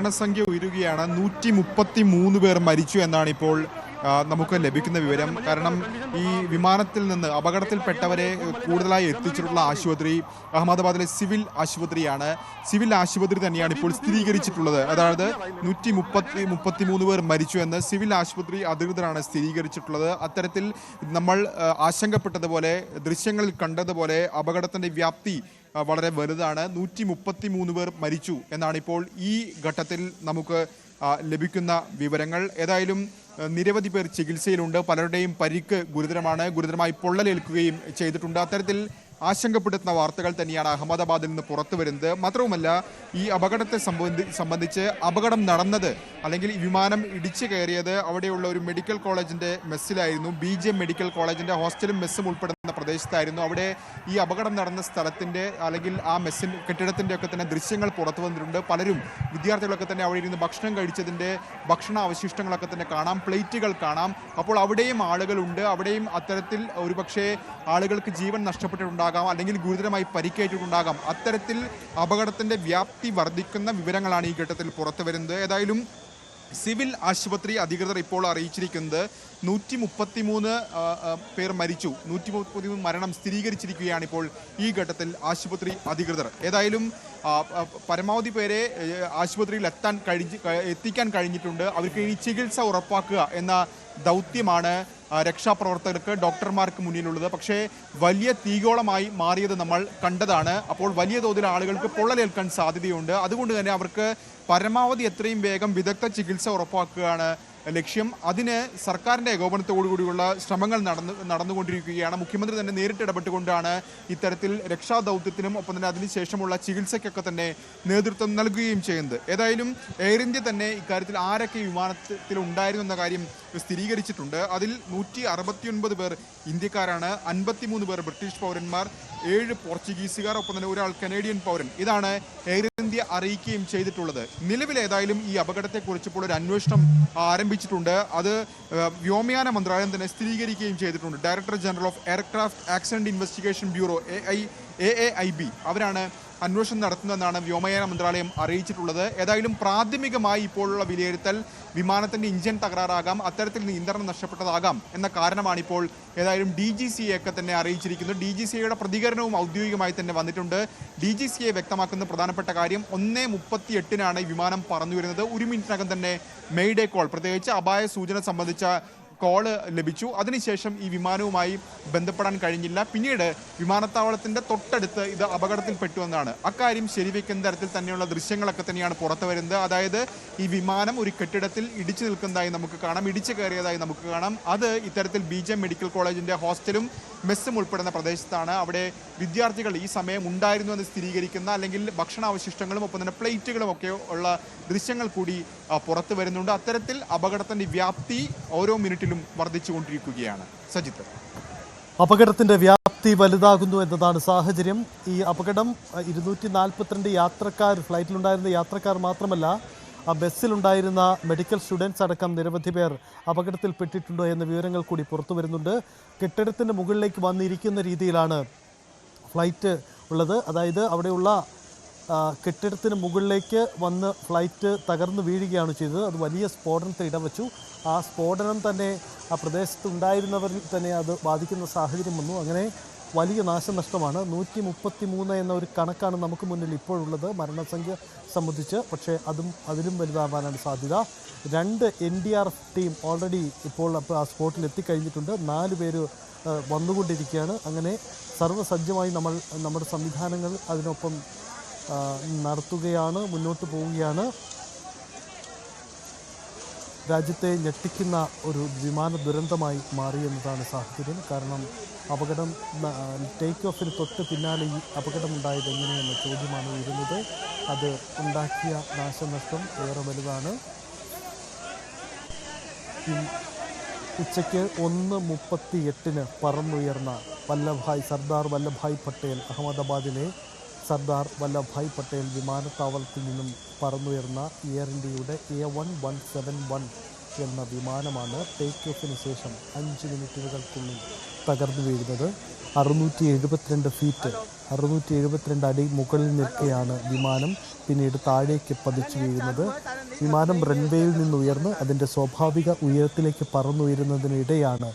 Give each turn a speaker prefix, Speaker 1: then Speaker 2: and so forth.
Speaker 1: മരണസംഖ്യ ഉയരുകയാണ്. 133 പേർ മരിച്ചു എന്നാണ് ഇപ്പോൾ നമുക്ക് ലഭിക്കുന്ന വിവരം. കാരണം ഈ വിമാനത്തിൽ നിന്ന് അപകടത്തിൽപ്പെട്ടവരെ കൂടുതലായി എത്തിച്ചിട്ടുള്ള ആശുപത്രി അഹമ്മദാബാദിലെ സിവിൽ ആശുപത്രിയാണ്. സിവിൽ ആശുപത്രി തന്നെയാണ് ഇപ്പോൾ സ്ഥിരീകരിച്ചിട്ടുള്ളത്. അതായത് 133 പേർ മരിച്ചു എന്ന് സിവിൽ ആശുപത്രി അധികൃതരാണ് സ്ഥിരീകരിച്ചിട്ടുള്ളത്. അത്തരത്തിൽ നമ്മൾ ആശങ്കപ്പെട്ടതുപോലെ, ദൃശ്യങ്ങളിൽ കണ്ടതുപോലെ അപകടത്തിൻ്റെ വ്യാപ്തി വളരെ വലുതാണ്. 133 പേർ മരിച്ചു എന്നാണ് ഇപ്പോൾ ഈ ഘട്ടത്തിൽ നമുക്ക് ലഭിക്കുന്ന വിവരങ്ങൾ. ഏതായാലും നിരവധി പേർ ചികിത്സയിലുണ്ട്. പലരുടെയും പരിക്ക് ഗുരുതരമായി പൊള്ളലേൽക്കുകയും ചെയ്തിട്ടുണ്ട്. അത്തരത്തിൽ ആശങ്കപ്പെടുത്തുന്ന വാർത്തകൾ തന്നെയാണ് അഹമ്മദാബാദിൽ നിന്ന് പുറത്തു വരുന്നത്. മാത്രവുമല്ല, ഈ അപകടത്തെ സംബന്ധിച്ച് അപകടം നടന്നത് അല്ലെങ്കിൽ ഈ വിമാനം ഇടിച്ചു കയറിയത് അവിടെയുള്ള ഒരു മെഡിക്കൽ കോളേജിൻ്റെ മെസ്സിലായിരുന്നു. BGM മെഡിക്കൽ കോളേജിൻ്റെ ഹോസ്റ്റലും മെസ്സും ഉൾപ്പെടുന്ന പ്രദേശത്തായിരുന്നു. അവിടെ ഈ അപകടം നടന്ന സ്ഥലത്തിൻ്റെ അല്ലെങ്കിൽ ആ കെട്ടിടത്തിൻ്റെ ഒക്കെ തന്നെ ദൃശ്യങ്ങൾ പുറത്തു വന്നിട്ടുണ്ട്. പലരും വിദ്യാർത്ഥികളൊക്കെ തന്നെ അവിടെ ഇരുന്ന് ഭക്ഷണം കഴിച്ചതിൻ്റെ ഭക്ഷണാവശിഷ്ടങ്ങളൊക്കെ തന്നെ കാണാം, പ്ലേറ്റുകൾ കാണാം. അപ്പോൾ അവിടെയും ആളുകളുണ്ട്. അവിടെയും അത്തരത്തിൽ ഒരുപക്ഷെ ആളുകൾക്ക് ജീവൻ നഷ്ടപ്പെട്ടിട്ടുണ്ടാകും, അല്ലെങ്കിൽ ഗുരുതരമായി പരിക്കേറ്റിട്ടുണ്ടാകാം. അത്തരത്തിൽ അപകടത്തിന്റെ വ്യാപ്തി വർദ്ധിക്കുന്ന വിവരങ്ങളാണ് ഈ ഘട്ടത്തിൽ പുറത്തു വരുന്നത്. ഏതായാലും സിവിൽ ആശുപത്രി അധികൃതർ ഇപ്പോൾ അറിയിച്ചിരിക്കുന്നത് 133 പേർ മരിച്ചു, 133 മരണം സ്ഥിരീകരിച്ചിരിക്കുകയാണ് ഇപ്പോൾ ഈ ഘട്ടത്തിൽ ആശുപത്രി അധികൃതർ. ഏതായാലും പരമാവധി പേരെ ആശുപത്രിയിൽ എത്തിക്കാൻ കഴിഞ്ഞിട്ടുണ്ട്. അവർക്ക് ഇനി ചികിത്സ ഉറപ്പാക്കുക എന്ന ദൗത്യമാണ് രക്ഷാപ്രവർത്തകർക്ക്, ഡോക്ടർമാർക്ക് മുന്നിലുള്ളത്. പക്ഷേ വലിയ തീഗോളമായി മാറിയത് നമ്മൾ കണ്ടതാണ്. അപ്പോൾ വലിയ തോതിൽ ആളുകൾക്ക് പൊള്ളലേൽക്കാൻ സാധ്യതയുണ്ട്. അതുകൊണ്ട് തന്നെ അവർക്ക് പരമാവധി എത്രയും വേഗം വിദഗ്ധ ചികിത്സ ഉറപ്പാക്കുകയാണ് ലക്ഷ്യം. അതിന് സർക്കാരിൻ്റെ ഏകോപനത്തോടുകൂടിയുള്ള ശ്രമങ്ങൾ നടന്നുകൊണ്ടിരിക്കുകയാണ്. മുഖ്യമന്ത്രി തന്നെ നേരിട്ട് ഇടപെട്ടുകൊണ്ടാണ് ഇത്തരത്തിൽ രക്ഷാദൗത്യത്തിനും ഒപ്പം തന്നെ അതിനുശേഷമുള്ള ചികിത്സയ്ക്കൊക്കെ തന്നെ നേതൃത്വം നൽകുകയും ചെയ്യുന്നത്. ഏതായാലും എയർ ഇന്ത്യ തന്നെ ഇക്കാര്യത്തിൽ ആരൊക്കെ വിമാനത്തിൽ ഉണ്ടായിരുന്നു എന്ന കാര്യം സ്ഥിരീകരിച്ചിട്ടുണ്ട്. അതിൽ 169 പേർ ഇന്ത്യക്കാരാണ്, 53 പേർ ബ്രിട്ടീഷ് പൗരന്മാർ, 7 പോർച്ചുഗീസുകാർ, ഒപ്പം തന്നെ ഒരാൾ കനേഡിയൻ പൗരൻ. ഇതാണ് എയർ ഇന്ത്യ അറിയിക്കുകയും ചെയ്തിട്ടുള്ളത്. നിലവിൽ ഏതായാലും ഈ അപകടത്തെക്കുറിച്ച് ഇപ്പോൾ ഒരു അന്വേഷണം ആരംഭിച്ചിട്ടുണ്ട്. അത് വ്യോമയാന മന്ത്രാലയം തന്നെ സ്ഥിരീകരിക്കുകയും ചെയ്തിട്ടുണ്ട്. Director general of aircraft accident investigation bureau AAIB അവരാണ് അന്വേഷണം നടത്തുന്നതെന്നാണ് വ്യോമയാന മന്ത്രാലയം അറിയിച്ചിട്ടുള്ളത്. ഏതായാലും പ്രാഥമികമായി ഇപ്പോഴുള്ള വിലയിരുത്തൽ വിമാനത്തിൻ്റെ ഇഞ്ചൻ തകരാറാകാം, അത്തരത്തിൽ നിയന്ത്രണം നഷ്ടപ്പെട്ടതാകാം എന്ന കാരണമാണ് ഇപ്പോൾ ഏതായാലും DGCA ഒക്കെ തന്നെ അറിയിച്ചിരിക്കുന്നത്. DGCAയുടെ പ്രതികരണവും ഔദ്യോഗികമായി തന്നെ വന്നിട്ടുണ്ട്. DGCA വ്യക്തമാക്കുന്ന പ്രധാനപ്പെട്ട കാര്യം 1:38 ഈ വിമാനം പറന്നു വരുന്നത്. 1 മിനിറ്റിനകം തന്നെ മെയ്ഡേ കോൾ, പ്രത്യേകിച്ച് അപായ സൂചന സംബന്ധിച്ച കോള് ലഭിച്ചു. അതിനുശേഷം ഈ വിമാനവുമായി ബന്ധപ്പെടാൻ കഴിഞ്ഞില്ല. പിന്നീട് വിമാനത്താവളത്തിൻ്റെ തൊട്ടടുത്ത് ഇത് അപകടത്തിൽപ്പെട്ടു എന്നാണ്. അക്കാര്യം ശരിവെക്കുന്ന തരത്തിൽ തന്നെയുള്ള ദൃശ്യങ്ങളൊക്കെ തന്നെയാണ് പുറത്തു വരുന്നത്. അതായത് ഈ വിമാനം ഒരു കെട്ടിടത്തിൽ ഇടിച്ചു നിൽക്കുന്നതായി നമുക്ക് കാണാം, ഇടിച്ചു കയറിയതായി നമുക്ക് കാണാം. അത് ഇത്തരത്തിൽ BGM മെഡിക്കൽ കോളേജിൻ്റെ ഹോസ്റ്റലും മെസ്സും ഉൾപ്പെടുന്ന പ്രദേശത്താണ്. അവിടെ വിദ്യാർത്ഥികൾ ഈ സമയം ഉണ്ടായിരുന്നു എന്ന് സ്ഥിരീകരിക്കുന്ന അല്ലെങ്കിൽ ഭക്ഷണാവശിഷ്ടങ്ങളും ഒപ്പം തന്നെ പ്ലേറ്റുകളും ഒക്കെ ഉള്ള ദൃശ്യങ്ങൾ കൂടി പുറത്തു വരുന്നുണ്ട്. അത്തരത്തിൽ അപകടത്തിൻ്റെ വ്യാപ്തി ഓരോ മിനിറ്റിലും വർദ്ധിച്ചുകൊണ്ടിരിക്കുകയാണ്. സജിത്ത്,
Speaker 2: അപകടത്തിന്റെ വ്യാപ്തി വലുതാകുന്നു എന്നതാണ് സാഹചര്യം. ഈ അപകടം 242 യാത്രക്കാർ, ഫ്ലൈറ്റിലുണ്ടായിരുന്ന യാത്രക്കാർ മാത്രമല്ല, ആ ബസ്സിലുണ്ടായിരുന്ന മെഡിക്കൽ സ്റ്റുഡൻസ് അടക്കം നിരവധി പേർ അപകടത്തിൽപ്പെട്ടിട്ടുണ്ടോ എന്ന വിവരങ്ങൾ കൂടി പുറത്തു വരുന്നുണ്ട്. കെട്ടിടത്തിൻ്റെ മുകളിലേക്ക് വന്നിരിക്കുന്ന രീതിയിലാണ് ഫ്ലൈറ്റ് ഉള്ളത്. അതായത് അവിടെയുള്ള കെട്ടിടത്തിന് മുകളിലേക്ക് വന്ന് ഫ്ലൈറ്റ് തകർന്നു വീഴുകയാണ് ചെയ്തത്. അത് വലിയ സ്ഫോടനത്തിന് ഇടവച്ചു. ആ സ്ഫോടനം തന്നെ ആ പ്രദേശത്ത് ഉണ്ടായിരുന്നവരിൽ തന്നെ അത് ബാധിക്കുന്ന സാഹചര്യം വന്നു. അങ്ങനെ വലിയ നാശനഷ്ടമാണ്. 133 എന്ന ഒരു കണക്കാണ് നമുക്ക് മുന്നിൽ ഇപ്പോഴുള്ളത് മരണസംഖ്യ സംബന്ധിച്ച്. പക്ഷേ അതിലും വലുതാവാനാണ് സാധ്യത. 2 NDRF ടീം ഓൾറെഡി ഇപ്പോൾ ആ സ്പോട്ടിൽ എത്തിക്കഴിഞ്ഞിട്ടുണ്ട്. 4 പേര് വന്നുകൊണ്ടിരിക്കുകയാണ്. അങ്ങനെ സർവ്വസജ്ജമായി നമ്മുടെ സംവിധാനങ്ങൾ അതിനൊപ്പം നടത്തുകയാണ്, മുന്നോട്ട് പോവുകയാണ്. രാജ്യത്തെ ഞെട്ടിക്കുന്ന ഒരു വിമാന ദുരന്തമായി മാറിയെന്നതാണ് സാഹചര്യം. കാരണം അപകടം ടേക്ക് ഓഫിന് തൊട്ട് പിന്നാലെ ഈ അപകടമുണ്ടായത് എങ്ങനെയെന്ന ചോദ്യമാണ് ഉയരുന്നത്. അത് ഉണ്ടാക്കിയ നാശനഷ്ടം ഏറെ വലുതാണ്. ഉച്ചയ്ക്ക് 1:38 പറന്നുയർന്ന സർദാർ വല്ലഭായ് പട്ടേൽ, അഹമ്മദാബാദിലെ സർദാർ വല്ലഭായ് പട്ടേൽ വിമാനത്താവളത്തിൽ നിന്നും പറന്നുയർന്ന എയർ ഇന്ത്യയുടെ A1171 എന്ന വിമാനമാണ് ടേക്ക് ഓഫിന് ശേഷം 5 മിനിറ്റുകൾക്കുള്ളിൽ തകർന്നു വീഴുന്നത്. 672 അടി മുകളിൽ നിൽക്കെയാണ് വിമാനം പിന്നീട് താഴേക്ക് പതിച്ചു വീഴുന്നത്. വിമാനം റൺവേയിൽ നിന്ന് ഉയർന്ന് അതിൻ്റെ സ്വാഭാവിക ഉയരത്തിലേക്ക് പറന്നുയരുന്നതിനിടെയാണ്